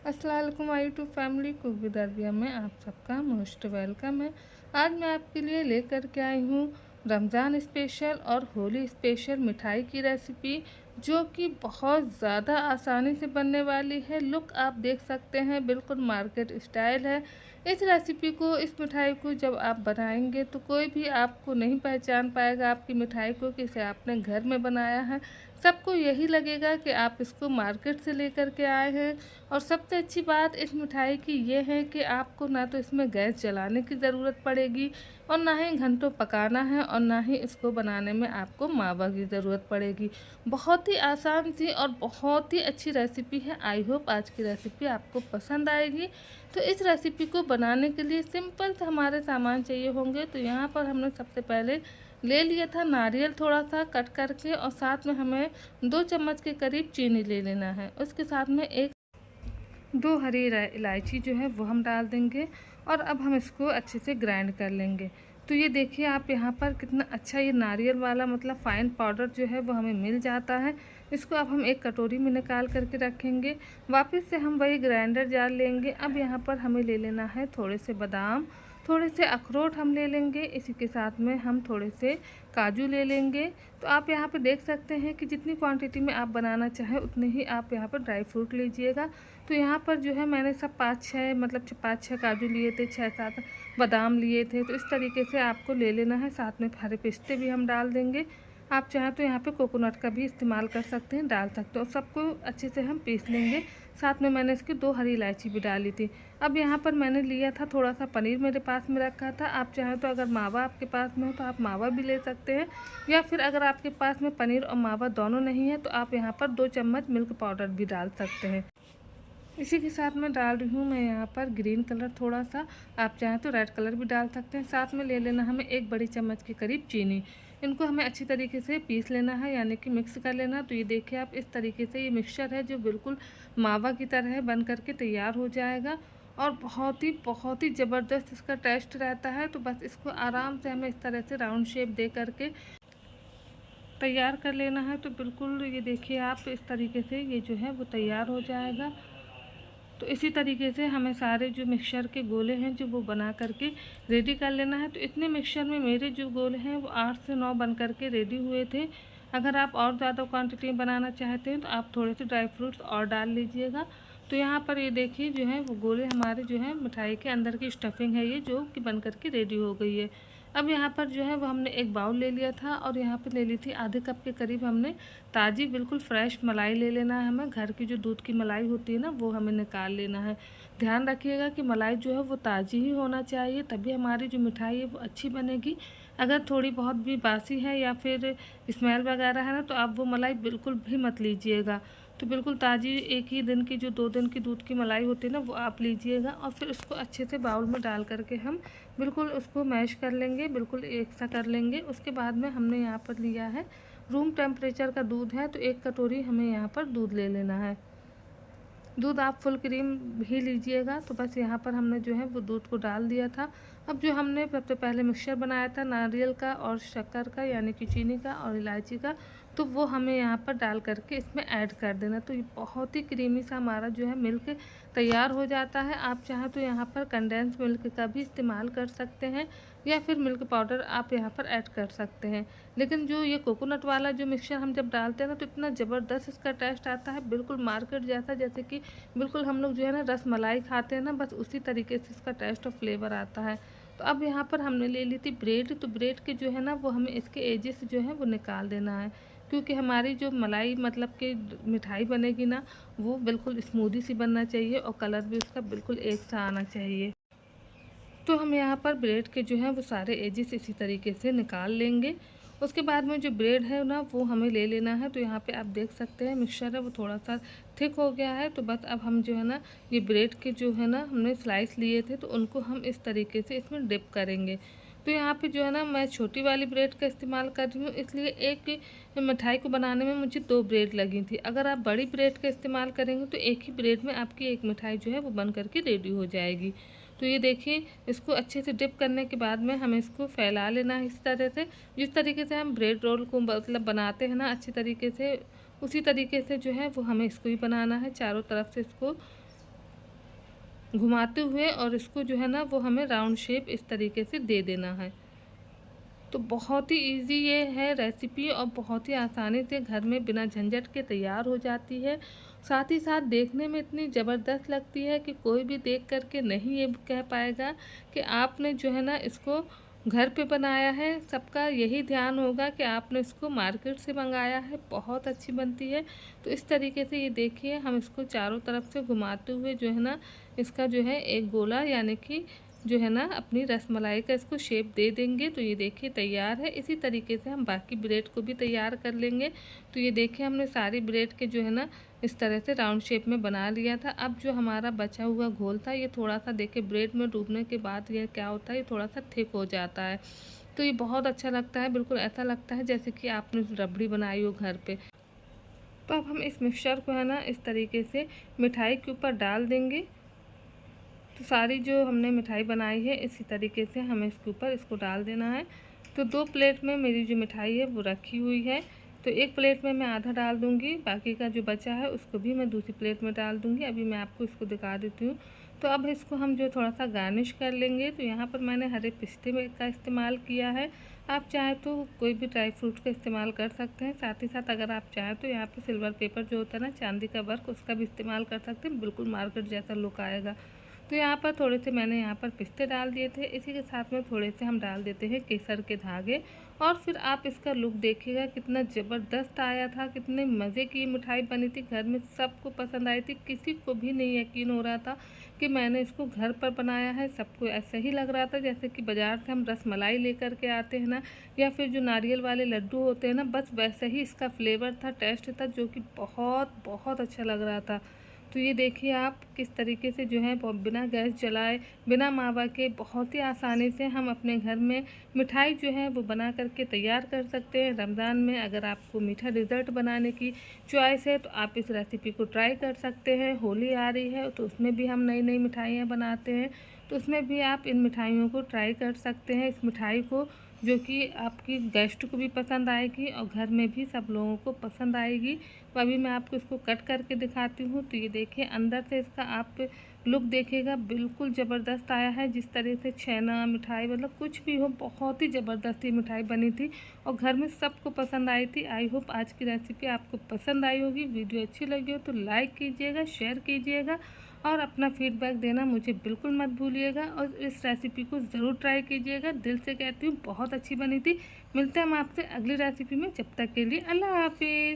अस्सलाम वालेकुम my YouTube family cook with Arabia में आप सबका मोस्ट वेलकम है। आज मैं आपके लिए लेकर के आई हूँ रमज़ान स्पेशल और होली स्पेशल मिठाई की रेसिपी, जो कि बहुत ज़्यादा आसानी से बनने वाली है। लुक आप देख सकते हैं, बिल्कुल मार्केट स्टाइल है। इस रेसिपी को, इस मिठाई को जब आप बनाएंगे तो कोई भी आपको नहीं पहचान पाएगा आपकी मिठाई को कि इसे आपने घर में बनाया है। सबको यही लगेगा कि आप इसको मार्केट से लेकर के आए हैं। और सबसे अच्छी बात इस मिठाई की ये है कि आपको ना तो इसमें गैस जलाने की ज़रूरत पड़ेगी और ना ही घंटों पकाना है और ना ही इसको बनाने में आपको मावा की ज़रूरत पड़ेगी। बहुत ही आसान सी और बहुत ही अच्छी रेसिपी है। आई होप आज की रेसिपी आपको पसंद आएगी। तो इस रेसिपी को बनाने के लिए सिंपल से हमारे सामान चाहिए होंगे। तो यहाँ पर हमने सबसे पहले ले लिया था नारियल थोड़ा सा कट करके, और साथ में हमें 2 चम्मच के करीब चीनी ले लेना है। उसके साथ में 2 हरी इलायची जो है वो हम डाल देंगे, और अब हम इसको अच्छे से ग्राइंड कर लेंगे। तो ये देखिए आप यहाँ पर कितना अच्छा ये नारियल वाला मतलब फ़ाइन पाउडर जो है वो हमें मिल जाता है। इसको अब हम एक कटोरी में निकाल करके रखेंगे। वापस से हम वही ग्राइंडर जार लेंगे। अब यहाँ पर हमें ले लेना है थोड़े से बादाम, थोड़े से अखरोट हम ले लेंगे। इसी के साथ में हम थोड़े से काजू ले लेंगे। तो आप यहाँ पे देख सकते हैं कि जितनी क्वांटिटी में आप बनाना चाहें उतने ही आप यहाँ पर ड्राई फ्रूट लीजिएगा। तो यहाँ पर जो है मैंने सब 5-6 मतलब 5-6 काजू लिए थे, 6-7 बादाम लिए थे। तो इस तरीके से आपको ले लेना है। साथ में हरे पिस्ते भी हम डाल देंगे। आप चाहें तो यहाँ पे कोकोनट का भी इस्तेमाल कर सकते हैं, डाल सकते हो। सबको अच्छे से हम पीस लेंगे। साथ में मैंने इसकी 2 हरी इलायची भी डाली थी। अब यहाँ पर मैंने लिया था थोड़ा सा पनीर, मेरे पास में रखा था। आप चाहें तो अगर मावा आपके पास में हो तो आप मावा भी ले सकते हैं, या फिर अगर आपके पास में पनीर और मावा दोनों नहीं है तो आप यहाँ पर 2 चम्मच मिल्क पाउडर भी डाल सकते हैं। इसी के साथ में डाल रही हूँ मैं यहाँ पर ग्रीन कलर थोड़ा सा, आप चाहें तो रेड कलर भी डाल सकते हैं। साथ में ले लेना हमें 1 बड़ी चम्मच के करीब चीनी। इनको हमें अच्छी तरीके से पीस लेना है, यानी कि मिक्स कर लेना। तो ये देखिए आप इस तरीके से ये मिक्सचर है जो बिल्कुल मावा की तरह बन करके तैयार हो जाएगा, और बहुत ही ज़बरदस्त इसका टेस्ट रहता है। तो बस इसको आराम से हमें इस तरह से राउंड शेप दे करके तैयार कर लेना है। तो बिल्कुल ये देखिए आप इस तरीके से ये जो है वो तैयार हो जाएगा। तो इसी तरीके से हमें सारे जो मिक्सचर के गोले हैं जो वो बना करके रेडी कर लेना है। तो इतने मिक्सचर में मेरे जो गोले हैं वो 8 से 9 बन करके रेडी हुए थे। अगर आप और ज़्यादा क्वांटिटी में बनाना चाहते हैं तो आप थोड़े से ड्राई फ्रूट्स और डाल लीजिएगा। तो यहाँ पर ये देखिए जो है वो गोले हमारे जो है मिठाई के अंदर की स्टफिंग है ये, जो कि बन करके रेडी हो गई है। अब यहाँ पर जो है वो हमने एक बाउल ले लिया था, और यहाँ पर ले ली थी आधे कप के करीब हमने ताज़ी बिल्कुल फ्रेश मलाई ले लेना है। हमें घर की जो दूध की मलाई होती है ना वो हमें निकाल लेना है। ध्यान रखिएगा कि मलाई जो है वो ताज़ी ही होना चाहिए, तभी हमारी जो मिठाई है वो अच्छी बनेगी। अगर थोड़ी बहुत भी बासी है या फिर स्मेल वगैरह है ना, तो आप वो मलाई बिल्कुल भी मत लीजिएगा। तो बिल्कुल ताज़ी 1 ही दिन की, जो 2 दिन की दूध की मलाई होती है ना, वो आप लीजिएगा। और फिर उसको अच्छे से बाउल में डाल करके हम बिल्कुल उसको मैश कर लेंगे, बिल्कुल एक सा कर लेंगे। उसके बाद में हमने यहाँ पर लिया है रूम टेम्परेचर का दूध है, तो 1 कटोरी हमें यहाँ पर दूध ले लेना है। दूध आप फुल क्रीम भी लीजिएगा। तो बस यहाँ पर हमने जो है वो दूध को डाल दिया था। अब जो हमने सबसे पहले मिक्सचर बनाया था नारियल का और शक्कर का, यानी कि चीनी का और इलायची का, तो वो हमें यहाँ पर डाल करके इसमें ऐड कर देना। तो ये बहुत ही क्रीमी सा हमारा जो है मिल्क तैयार हो जाता है। आप चाहें तो यहाँ पर कंडेंस मिल्क का भी इस्तेमाल कर सकते हैं, या फिर मिल्क पाउडर आप यहाँ पर ऐड कर सकते हैं। लेकिन जो ये कोकोनट वाला जो मिक्सचर हम जब डालते हैं ना, तो इतना ज़बरदस्त इसका टेस्ट आता है, बिल्कुल मार्केट जैसा, जैसे कि बिल्कुल हम लोग जो है ना रस मलाई खाते हैं ना, बस उसी तरीके से इसका टेस्ट और फ्लेवर आता है। तो अब यहाँ पर हमने ले ली थी ब्रेड। तो ब्रेड के जो है ना वो हमें इसके एजेस जो है वो निकाल देना है, क्योंकि हमारी जो मलाई मतलब कि मिठाई बनेगी ना, वो बिल्कुल स्मूदी सी बनना चाहिए और कलर भी उसका बिल्कुल एक सा आना चाहिए। तो हम यहाँ पर ब्रेड के जो है वो सारे एजेस इसी तरीके से निकाल लेंगे। उसके बाद में जो ब्रेड है ना वो हमें ले लेना है। तो यहाँ पे आप देख सकते हैं मिक्सचर है वो थोड़ा सा थिक हो गया है। तो बस अब हम जो है ना ये ब्रेड के जो है ना हमने स्लाइस लिए थे, तो उनको हम इस तरीके से इसमें डिप करेंगे। तो यहाँ पे जो है ना मैं छोटी वाली ब्रेड का इस्तेमाल कर रही हूँ, इसलिए एक मिठाई को बनाने में मुझे 2 ब्रेड लगी थी। अगर आप बड़ी ब्रेड का इस्तेमाल करेंगे तो एक ही ब्रेड में आपकी एक मिठाई जो है वो बन करके रेडी हो जाएगी। तो ये देखिए इसको अच्छे से डिप करने के बाद में हमें इसको फैला लेना है इस तरह से। जिस तरीके से हम ब्रेड रोल को मतलब बनाते हैं ना अच्छी तरीके से, उसी तरीके से जो है वो हमें इसको ही बनाना है। चारों तरफ से इसको घुमाते हुए और इसको जो है ना वो हमें राउंड शेप इस तरीके से दे देना है। तो बहुत ही इजी ये है रेसिपी और बहुत ही आसानी से घर में बिना झंझट के तैयार हो जाती है। साथ ही साथ देखने में इतनी ज़बरदस्त लगती है कि कोई भी देख कर के नहीं ये कह पाएगा कि आपने जो है ना इसको घर पे बनाया है। सबका यही ध्यान होगा कि आपने इसको मार्केट से मंगाया है। बहुत अच्छी बनती है। तो इस तरीके से ये देखिए, हम इसको चारों तरफ से घुमाते हुए जो है ना इसका जो है एक गोला यानी कि जो है ना अपनी रसमलाई का इसको शेप दे देंगे। तो ये देखिए तैयार है। इसी तरीके से हम बाकी ब्रेड को भी तैयार कर लेंगे। तो ये देखिए हमने सारी ब्रेड के जो है ना इस तरह से राउंड शेप में बना लिया था। अब जो हमारा बचा हुआ घोल था ये थोड़ा सा देखिए ब्रेड में डूबने के बाद ये क्या होता है, ये थोड़ा सा थिक हो जाता है। तो ये बहुत अच्छा लगता है, बिल्कुल ऐसा लगता है जैसे कि आपने रबड़ी बनाई हो घर पे। तो अब हम इस मिक्सचर को है ना इस तरीके से मिठाई के ऊपर डाल देंगे। तो सारी जो हमने मिठाई बनाई है इसी तरीके से हमें इसके ऊपर इसको डाल देना है। तो 2 प्लेट में मेरी जो मिठाई है वो रखी हुई है। तो एक प्लेट में मैं आधा डाल दूँगी, बाकी का जो बचा है उसको भी मैं दूसरी प्लेट में डाल दूँगी। अभी मैं आपको इसको दिखा देती हूँ। तो अब इसको हम जो थोड़ा सा गार्निश कर लेंगे। तो यहाँ पर मैंने हरे पिस्ते का इस्तेमाल किया है। आप चाहे तो कोई भी ड्राई फ्रूट का इस्तेमाल कर सकते हैं। साथ ही साथ अगर आप चाहें तो यहाँ पे सिल्वर पेपर जो होता है ना, चांदी का वर्क, उसका भी इस्तेमाल कर सकते हैं। बिल्कुल मार्केट जैसा लुक आएगा। तो यहाँ पर थोड़े से मैंने यहाँ पर पिस्ते डाल दिए थे। इसी के साथ में थोड़े से हम डाल देते हैं केसर के धागे। और फिर आप इसका लुक देखिएगा कितना ज़बरदस्त आया था, कितने मज़े की मिठाई बनी थी। घर में सबको पसंद आई थी। किसी को भी नहीं यकीन हो रहा था कि मैंने इसको घर पर बनाया है। सबको ऐसा ही लग रहा था जैसे कि बाज़ार से हम रसमलाई लेकर के आते हैं ना, या फिर जो नारियल वाले लड्डू होते हैं ना, बस वैसे ही इसका फ्लेवर था, टेस्ट था, जो कि बहुत बहुत अच्छा लग रहा था। तो ये देखिए आप किस तरीके से जो है बिना गैस जलाए, बिना मावा के बहुत ही आसानी से हम अपने घर में मिठाई जो है वो बना करके तैयार कर सकते हैं। रमज़ान में अगर आपको मीठा डिज़र्ट बनाने की चॉइस है तो आप इस रेसिपी को ट्राई कर सकते हैं। होली आ रही है तो उसमें भी हम नई नई मिठाइयाँ बनाते हैं, तो उसमें भी आप इन मिठाइयों को ट्राई कर सकते हैं। इस मिठाई को जो कि आपकी गेस्ट को भी पसंद आएगी और घर में भी सब लोगों को पसंद आएगी। तो अभी मैं आपको इसको कट करके दिखाती हूँ। तो ये देखिए अंदर से इसका आप लुक देखिएगा, बिल्कुल ज़बरदस्त आया है। जिस तरह से छेना मिठाई मतलब कुछ भी हो, बहुत ही ज़बरदस्त ये मिठाई बनी थी और घर में सबको पसंद आई थी। आई होप आज की रेसिपी आपको पसंद आई होगी। वीडियो अच्छी लगी हो तो लाइक कीजिएगा, शेयर कीजिएगा और अपना फीडबैक देना मुझे बिल्कुल मत भूलिएगा। और इस रेसिपी को ज़रूर ट्राई कीजिएगा। दिल से कहती हूँ बहुत अच्छी बनी थी। मिलते हैं हम आपसे अगली रेसिपी में। जब तक के लिए अल्लाह हाफिज़।